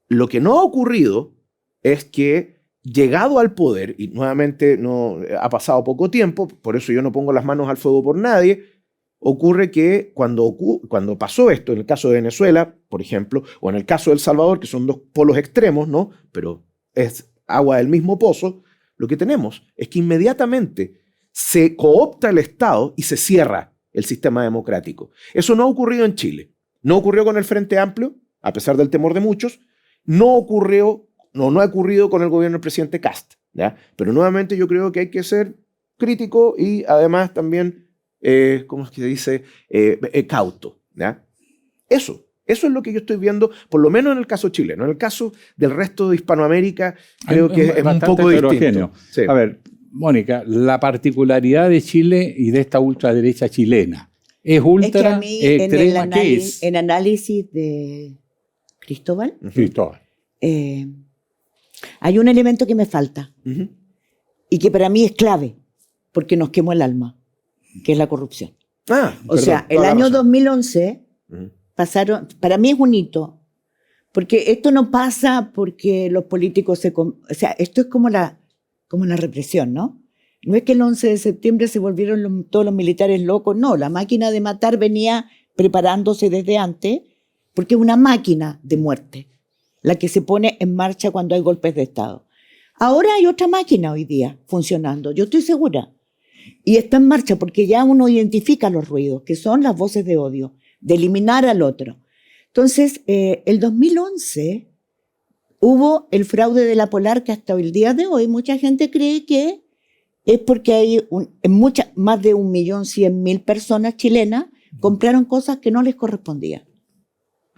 Lo que no ha ocurrido es que, llegado al poder, y nuevamente no ha pasado poco tiempo, por eso yo no pongo las manos al fuego por nadie, ocurre que cuando pasó esto, en el caso de Venezuela, por ejemplo, o en el caso de El Salvador, que son dos polos extremos, ¿no? Pero es agua del mismo pozo, lo que tenemos es que inmediatamente se coopta el Estado y se cierra el sistema democrático. Eso no ha ocurrido en Chile. No ocurrió con el Frente Amplio, a pesar del temor de muchos. No ha ocurrido con el gobierno del presidente Kast, ¿ya? Pero nuevamente yo creo que hay que ser crítico y además también ¿cómo es que se dice? Cauto, ¿ya? Eso es lo que yo estoy viendo, por lo menos en el caso chileno. En el caso del resto de Hispanoamérica, creo que es un poco distinto. Sí. A ver, Mónica, la particularidad de Chile y de esta ultraderecha chilena es ultra es que a mí, extrema. ¿Qué es? En análisis de Cristóbal, hay un elemento que me falta y que para mí es clave, porque nos quemó el alma, que es la corrupción. O sea, el año 2011 pasaron, para mí es un hito, porque esto no pasa porque los políticos o sea, esto es como la represión, ¿no? No es que el 11 de septiembre se volvieron todos los militares locos, no, la máquina de matar venía preparándose desde antes, porque es una máquina de muerte, la que se pone en marcha cuando hay golpes de Estado. Ahora hay otra máquina hoy día funcionando, yo estoy segura. Y está en marcha porque ya uno identifica los ruidos, que son las voces de odio, de eliminar al otro. Entonces, el 2011 hubo el fraude de la Polar, que hasta el día de hoy mucha gente cree que es porque hay más de 1.100.000 personas chilenas compraron cosas que no les correspondían.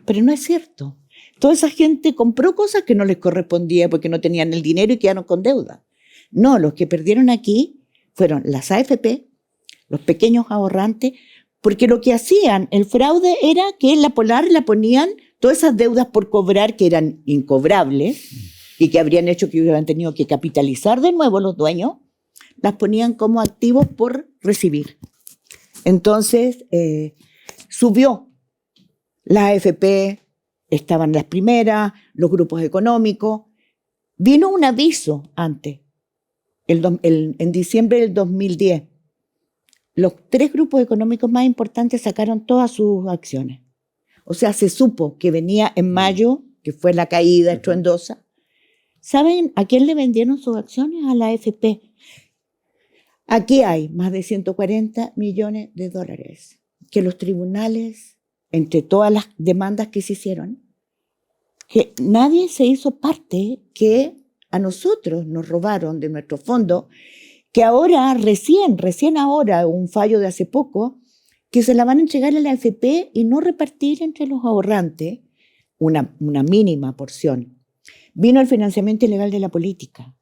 Pero no es cierto. Toda esa gente compró cosas que no les correspondían porque no tenían el dinero y quedaron con deuda. No, los que perdieron aquí fueron las AFP, los pequeños ahorrantes, porque lo que hacían, el fraude era que en la Polar la ponían todas esas deudas por cobrar que eran incobrables y que habrían hecho que hubieran tenido que capitalizar de nuevo los dueños, las ponían como activos por recibir. Entonces, subió. Las AFP estaban las primeras, los grupos económicos. Vino un aviso antes. En diciembre del 2010, los 3 grupos económicos más importantes sacaron todas sus acciones. O sea, se supo que venía en mayo, que fue la caída estruendosa. ¿Saben a quién le vendieron sus acciones? A la AFP. Aquí hay más de 140 millones de dólares que los tribunales, entre todas las demandas que se hicieron, que nadie se hizo parte, que a nosotros nos robaron de nuestro fondo, que ahora, recién ahora, un fallo de hace poco, que se la van a entregar a la AFP y no repartir entre los ahorrantes una mínima porción. Vino el financiamiento ilegal de la política,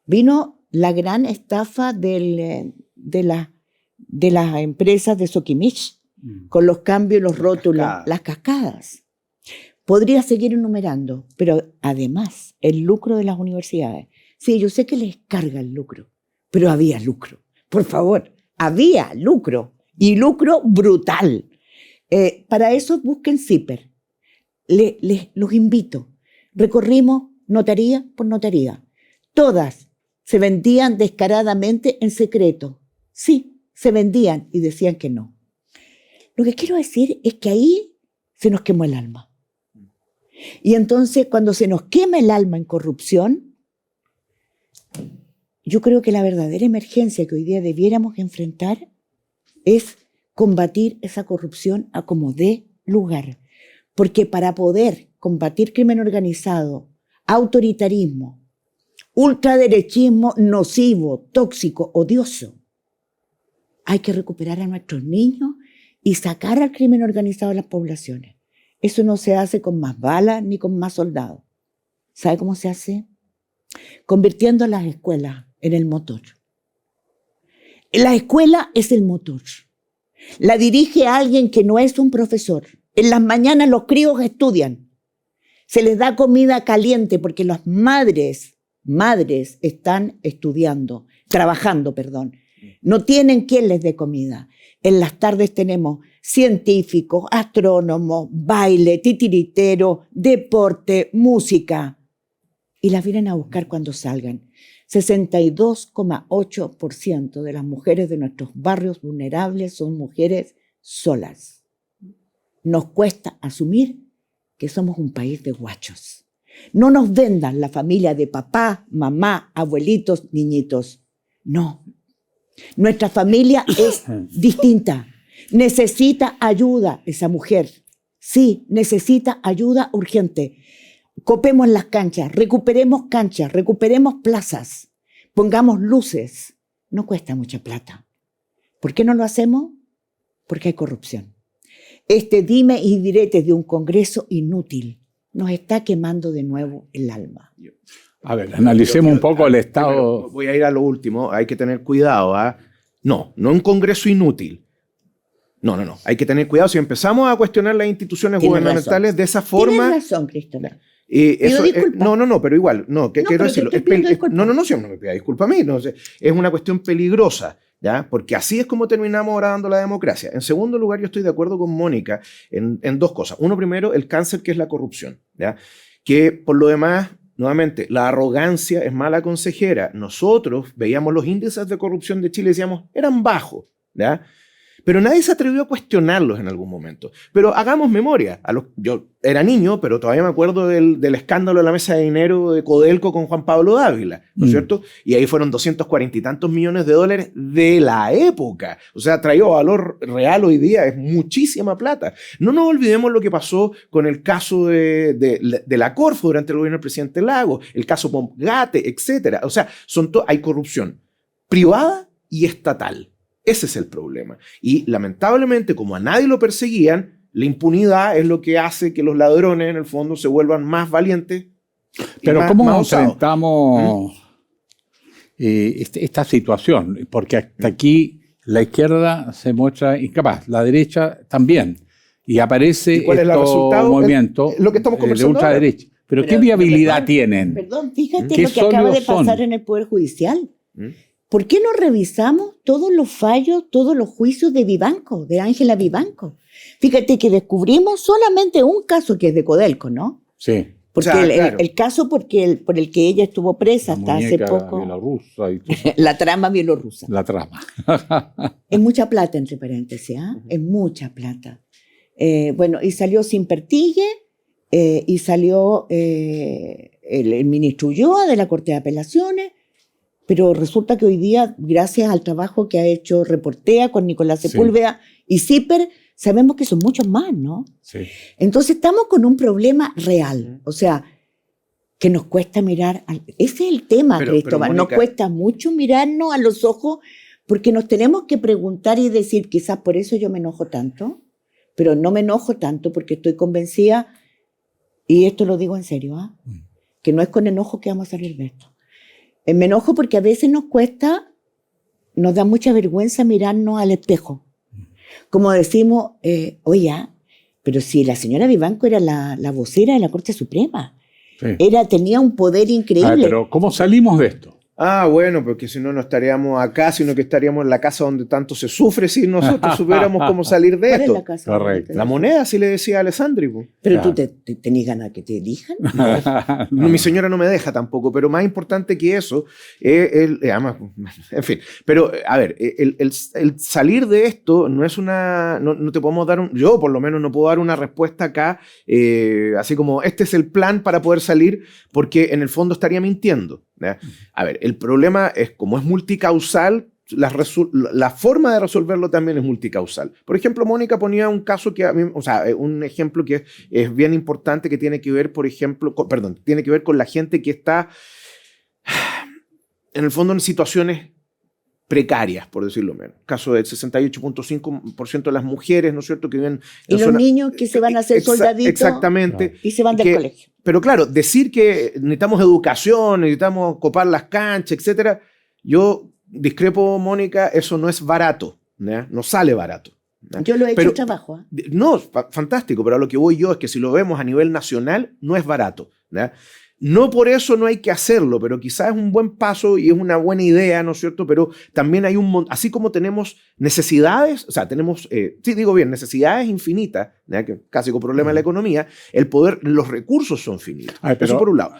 vino la gran estafa de las empresas de Soquimich, con los cambios, los rótulos, las cascadas. Podría seguir enumerando, pero además el lucro de las universidades. Sí, yo sé que les carga el lucro, pero había lucro. Por favor, había lucro, y lucro brutal. Para eso busquen CIPER. Los invito. Recorrimos notaría por notaría. Todas se vendían descaradamente en secreto. Sí, se vendían y decían que no. Lo que quiero decir es que ahí se nos quemó el alma. Y entonces, cuando se nos quema el alma en corrupción, yo creo que la verdadera emergencia que hoy día debiéramos enfrentar es combatir esa corrupción a como dé lugar. Porque para poder combatir crimen organizado, autoritarismo, ultraderechismo nocivo, tóxico, odioso, hay que recuperar a nuestros niños y sacar al crimen organizado de las poblaciones. Eso no se hace con más balas ni con más soldados. ¿Sabe cómo se hace? Convirtiendo las escuelas en el motor. La escuela es el motor. La dirige alguien que no es un profesor. En las mañanas los críos estudian. Se les da comida caliente porque las madres están estudiando, trabajando, perdón. No tienen quien les dé comida. En las tardes tenemos científicos, astrónomos, baile, titiritero, deporte, música. Y las vienen a buscar cuando salgan. 62,8% de las mujeres de nuestros barrios vulnerables son mujeres solas. Nos cuesta asumir que somos un país de guachos. No nos vendan la familia de papá, mamá, abuelitos, niñitos. No. Nuestra familia es distinta. Necesita ayuda esa mujer. Sí, necesita ayuda urgente. Copemos las canchas, recuperemos plazas, pongamos luces. No cuesta mucha plata. ¿Por qué no lo hacemos? Porque hay corrupción. Este dime y diretes de un Congreso inútil nos está quemando de nuevo el alma. A ver, analicemos un poco el estado. Voy a ir a lo último, hay que tener cuidado. No un Congreso inútil. No. Hay que tener cuidado si empezamos a cuestionar las instituciones gubernamentales de esa forma. Tienes razón, Cristóbal. Eso, pero igual, quiero decirlo. No, si no me pida disculpa a mí. No, es una cuestión peligrosa, ¿ya? Porque así es como terminamos ahora dando la democracia. En segundo lugar, yo estoy de acuerdo con Mónica en dos cosas. Uno, primero, el cáncer que es la corrupción, ¿ya? Que por lo demás, nuevamente, la arrogancia es mala consejera. Nosotros veíamos los índices de corrupción de Chile y decíamos, eran bajos, ¿ya? Pero nadie se atrevió a cuestionarlos en algún momento. Pero hagamos memoria. Yo era niño, pero todavía me acuerdo del escándalo de la mesa de dinero de Codelco con Juan Pablo Dávila, ¿no es cierto? Y ahí fueron 240 y tantos millones de dólares de la época. O sea, traído valor real hoy día, es muchísima plata. No nos olvidemos lo que pasó con el caso de la Corfo durante el gobierno del presidente Lagos, el caso Pomgate, etc. O sea, hay corrupción privada y estatal. Ese es el problema. Y lamentablemente, como a nadie lo perseguían, la impunidad es lo que hace que los ladrones, en el fondo, se vuelvan más valientes. Pero ¿cómo enfrentamos esta situación? Porque hasta aquí la izquierda se muestra incapaz, la derecha también. Y aparece movimiento de ultraderecha. Pero ¿qué viabilidad tienen? Perdón, fíjate lo que acaba de pasar en el Poder Judicial. ¿Por qué no revisamos todos los fallos, todos los juicios de Vivanco, de Ángela Vivanco? Fíjate que descubrimos solamente un caso que es de Codelco, ¿no? Sí. Porque el caso por el que ella estuvo presa hasta hace poco. Bielorrusa y todo. La trama bielorrusa. La trama. Es mucha plata, entre paréntesis, es mucha plata. Bueno, y salió sin pertigue, y salió el ministro Ulloa de la Corte de Apelaciones. Pero resulta que hoy día, gracias al trabajo que ha hecho Reportea con Nicolás Sepúlveda y CIPER, sabemos que son muchos más, ¿no? Sí. Entonces estamos con un problema real. O sea, que nos cuesta mirar. Ese es el tema, Cristóbal. Nos cuesta mucho mirarnos a los ojos porque nos tenemos que preguntar y decir, quizás por eso yo me enojo tanto, pero no me enojo tanto porque estoy convencida, y esto lo digo en serio, que no es con enojo que vamos a salir de esto. Me enojo porque a veces nos da mucha vergüenza mirarnos al espejo. Como decimos, oye, pero si la señora Vivanco era la vocera de la Corte Suprema, sí. Tenía un poder increíble. Pero ¿cómo salimos de esto? Bueno, porque si no, no estaríamos acá, sino que estaríamos en la casa donde tanto se sufre si nosotros supiéramos cómo salir de esto. ¿Cuál es la casa? Correcto. La moneda, sí le decía a Alessandri. Pero tú tenés ganas que te elijan. No, mi señora no me deja tampoco, pero más importante que eso, además, en fin. Pero, a ver, el salir de esto no es no te podemos dar yo por lo menos no puedo dar una respuesta acá, así como este es el plan para poder salir, porque en el fondo estaría mintiendo. ¿ya? A ver, el problema es, como es multicausal, la forma de resolverlo también es multicausal. Por ejemplo, Mónica ponía un caso que a mí, o sea, un ejemplo que es bien importante, que tiene que ver, por ejemplo, tiene que ver con la gente que está, en el fondo, en situaciones precarias, por decirlo menos. Caso del 68.5% de las mujeres, ¿no es cierto?, que viven y los niños que se van a hacer soldaditos. Exactamente. Y se van del colegio. Pero claro, decir que necesitamos educación, necesitamos copar las canchas, etcétera, yo discrepo, Mónica, eso no es barato, ¿ya? No sale barato. ¿Ya? Yo lo he hecho trabajo. No, fantástico, pero a lo que voy yo es que si lo vemos a nivel nacional, no es barato, ¿ya? No por eso no hay que hacerlo, pero quizás es un buen paso y es una buena idea, ¿no es cierto? Pero también hay así como tenemos necesidades, o sea, tenemos, sí digo bien, necesidades infinitas, ¿ya? Que clásico problema de la economía, los recursos son finitos. Eso por un lado.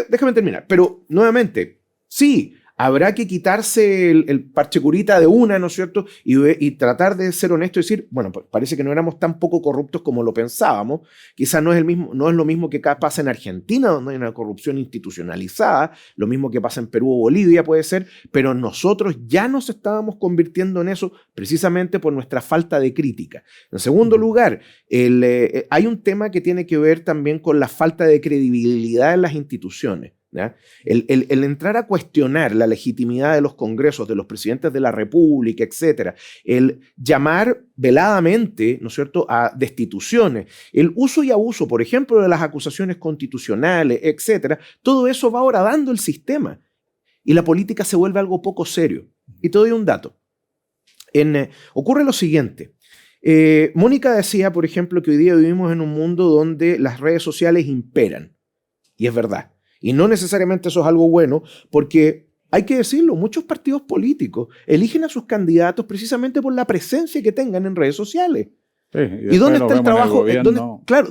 Déjame terminar. Pero, nuevamente, sí, habrá que quitarse el parche curita de una, ¿no es cierto? Y tratar de ser honesto y decir, bueno, parece que no éramos tan poco corruptos como lo pensábamos. Quizás no es lo mismo que pasa en Argentina, donde hay una corrupción institucionalizada, lo mismo que pasa en Perú o Bolivia puede ser, pero nosotros ya nos estábamos convirtiendo en eso precisamente por nuestra falta de crítica. En segundo lugar, hay un tema que tiene que ver también con la falta de credibilidad en las instituciones. ¿Ya? El entrar a cuestionar la legitimidad de los congresos, de los presidentes de la República, etcétera, el llamar veladamente, ¿no es cierto?, a destituciones, el uso y abuso, por ejemplo, de las acusaciones constitucionales, etcétera, todo eso va horadando el sistema y la política se vuelve algo poco serio. Y te doy un dato. Ocurre lo siguiente. Mónica decía, por ejemplo, que hoy día vivimos en un mundo donde las redes sociales imperan. Y es verdad. Y no necesariamente eso es algo bueno, porque hay que decirlo, muchos partidos políticos eligen a sus candidatos precisamente por la presencia que tengan en redes sociales. Sí, ¿y dónde está el trabajo?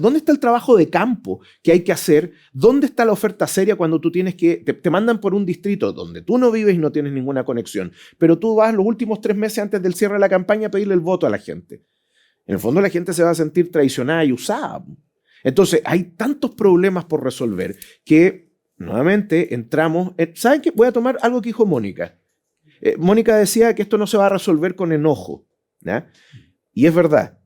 ¿Dónde está el trabajo de campo que hay que hacer? ¿Dónde está la oferta seria cuando tú tienes que te mandan por un distrito donde tú no vives y no tienes ninguna conexión, pero tú vas los últimos 3 meses antes del cierre de la campaña a pedirle el voto a la gente? En el fondo la gente se va a sentir traicionada y usada. Entonces hay tantos problemas por resolver que nuevamente entramos. ¿Saben qué? Voy a tomar algo que dijo Mónica. Mónica decía que esto no se va a resolver con enojo, ¿ya? Y es verdad.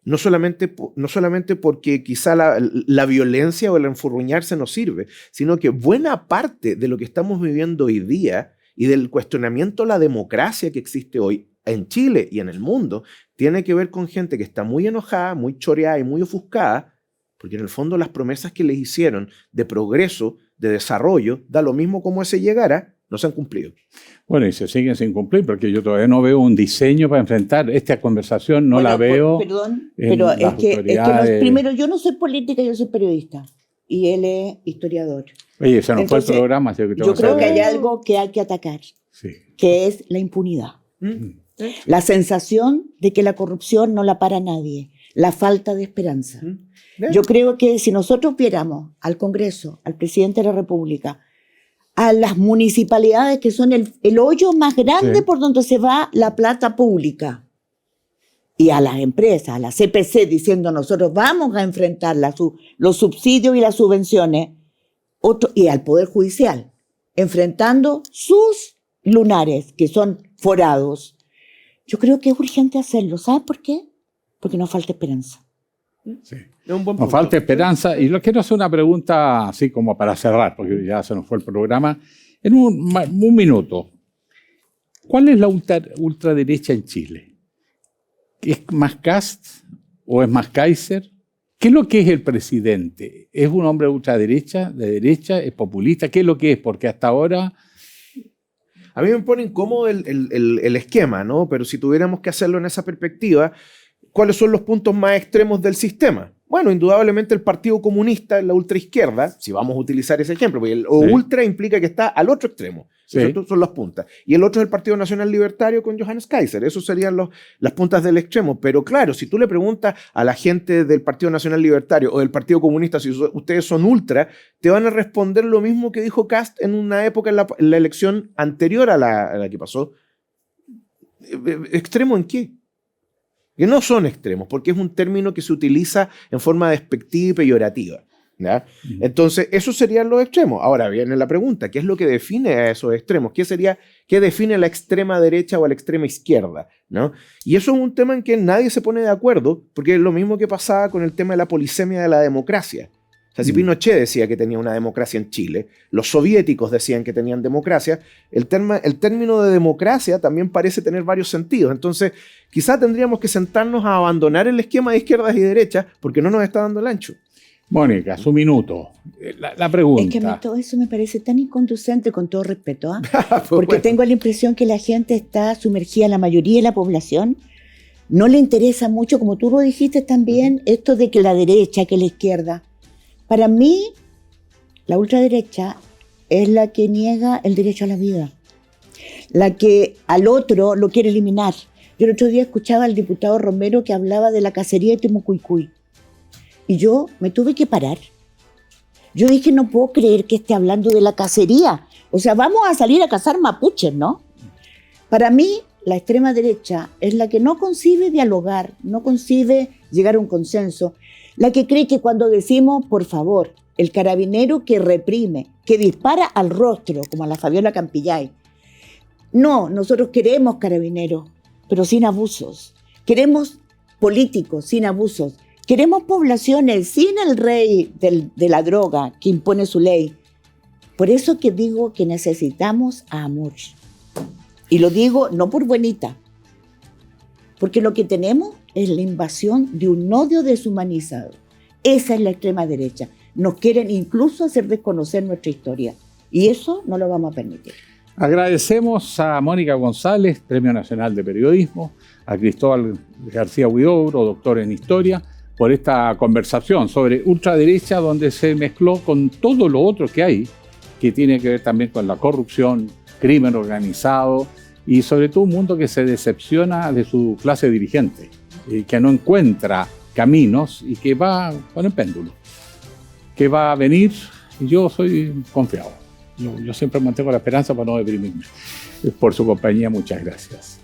No solamente porque quizá la violencia o el enfurruñarse no sirve, sino que buena parte de lo que estamos viviendo hoy día y del cuestionamiento a la democracia que existe hoy en Chile y en el mundo tiene que ver con gente que está muy enojada, muy choreada y muy ofuscada, porque en el fondo las promesas que les hicieron de progreso, de desarrollo, da lo mismo como ese llegara, no se han cumplido. Bueno, y se siguen sin cumplir, porque yo todavía no veo un diseño para enfrentar esta conversación, no la veo. Perdón, pero es que primero, yo no soy política, yo soy periodista, y él es historiador. Oye, ese no fue el programa. Yo creo que hay algo que hay que atacar, que es la impunidad. La sensación de que la corrupción no la para nadie, la falta de esperanza. Yo creo que si nosotros viéramos al Congreso, al presidente de la República, a las municipalidades que son el hoyo más grande por donde se va la plata pública, y a las empresas, a la CPC, diciendo nosotros vamos a enfrentar los subsidios y las subvenciones, y al Poder Judicial, enfrentando sus lunares, que son forados. Yo creo que es urgente hacerlo. ¿Sabes por qué? Porque nos falta esperanza. Sí. Nos falta esperanza. Y quiero hacer una pregunta así como para cerrar, porque ya se nos fue el programa. En un minuto, ¿cuál es la ultraderecha en Chile? ¿Es más Kast o es más Kaiser? ¿Qué es lo que es el presidente? ¿Es un hombre de ultraderecha, de derecha, es populista? ¿Qué es lo que es? Porque hasta ahora... A mí me pone incómodo el esquema, ¿no? Pero si tuviéramos que hacerlo en esa perspectiva, ¿cuáles son los puntos más extremos del sistema? Bueno, indudablemente el Partido Comunista, la ultraizquierda, si vamos a utilizar ese ejemplo, porque ultra implica que está al otro extremo, ¿cierto? Son las puntas. Y el otro es el Partido Nacional Libertario con Johannes Kaiser, esos serían las puntas del extremo. Pero claro, si tú le preguntas a la gente del Partido Nacional Libertario o del Partido Comunista si ustedes son ultra, te van a responder lo mismo que dijo Kast en una época en la elección anterior a la que pasó. ¿Extremo en qué? Que no son extremos, porque es un término que se utiliza en forma despectiva y peyorativa, ¿ya? Entonces, esos serían los extremos. Ahora viene la pregunta, ¿qué es lo que define a esos extremos? ¿Qué define la extrema derecha o la extrema izquierda? ¿No? Y eso es un tema en que nadie se pone de acuerdo, porque es lo mismo que pasaba con el tema de la polisemia de la democracia. O sea, si Pinochet decía que tenía una democracia en Chile, los soviéticos decían que tenían democracia, el término de democracia también parece tener varios sentidos. Entonces, quizá tendríamos que sentarnos a abandonar el esquema de izquierdas y derechas porque no nos está dando el ancho. Mónica, su minuto. La pregunta. Es que a mí todo eso me parece tan inconducente, con todo respeto, porque tengo la impresión que la gente está sumergida, la mayoría de la población, no le interesa mucho, como tú lo dijiste también, esto de que la derecha, que la izquierda. Para mí, la ultraderecha es la que niega el derecho a la vida, la que al otro lo quiere eliminar. Yo el otro día escuchaba al diputado Romero que hablaba de la cacería de Temucuicui y yo me tuve que parar. Yo dije, no puedo creer que esté hablando de la cacería. O sea, vamos a salir a cazar mapuches, ¿no? Para mí, la extrema derecha es la que no concibe dialogar, no concibe llegar a un consenso, la que cree que cuando decimos, por favor, el carabinero que reprime, que dispara al rostro, como a la Fabiola Campillay. No, nosotros queremos carabineros, pero sin abusos. Queremos políticos sin abusos. Queremos poblaciones sin el rey de la droga que impone su ley. Por eso que digo que necesitamos amor. Y lo digo no por buenita, porque lo que tenemos es la invasión de un odio deshumanizado. Esa es la extrema derecha. Nos quieren incluso hacer desconocer nuestra historia. Y eso no lo vamos a permitir. Agradecemos a Mónica González, Premio Nacional de Periodismo, a Cristóbal García Huidobro, doctor en Historia, por esta conversación sobre ultraderecha, donde se mezcló con todo lo otro que hay, que tiene que ver también con la corrupción, crimen organizado y sobre todo un mundo que se decepciona de su clase dirigente, que no encuentra caminos y que va con el péndulo, que va a venir. Y yo soy confiado. Yo siempre mantengo la esperanza para no deprimirme. Por su compañía, muchas gracias.